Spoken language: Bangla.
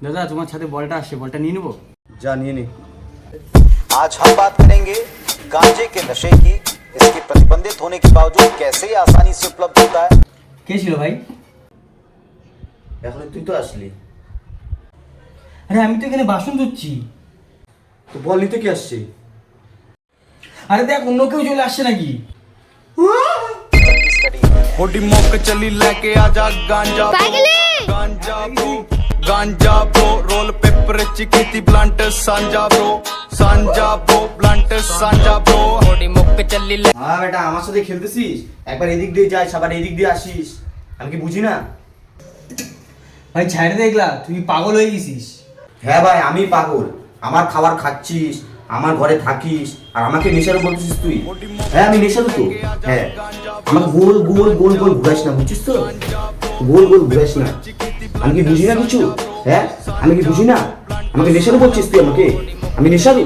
দাদা তোমার ছাদে বলটা আসছে, বলটা নিয়ে নেবো? যা নিয়ে নে। आज हम बात करेंगे गांजे के नशे की। इसके प्रतिबंधित होने के बावजूद कैसे ये आसानी से उपलब्ध होता है। কে ছিল ভাই? এখন তুই তো আসলি, আরে আমি তো এখানে বাসন ধুচ্ছি। তো বল নিতে কি আসছে? আরে দেখ অন্য কেউ চলে আসছে নাকি? होडी मोक चली लेके आजा गांजा गांजा ब्रो रोल पेपर चिकिती ब्लंट सांजा ब्रो ब्लंट सांजा ब्रो होडी मोक चली হ্যাঁ বেটা, আমার সাথে খেলতেছিস, একবার এদিক দিয়ে যাস আবার এদিক দিয়ে আসিস, আমি কি বুঝি না? ভাই ছাইড়ে দেখলা, তুই পাগল হয়ে গেছিস। হ্যাঁ ভাই, আমি পাগল। আমার খাবার খাচ্ছিস, আমার ঘরে থাকিস, আর আমাকে নেশারও বলছিস তুই? হ্যাঁ আমি নেশারও তো। হ্যাঁ, আমাকে গোল গোল গোল গোল ঘুরাইস না, বুঝছিস তো? গোল গোল ঘুরাইস না, আমি কি বুঝি না কিছু? হ্যাঁ আমি কি বুঝি না? আমাকে নেশারও বলছিস তুই আমাকে? আমি নেশারও?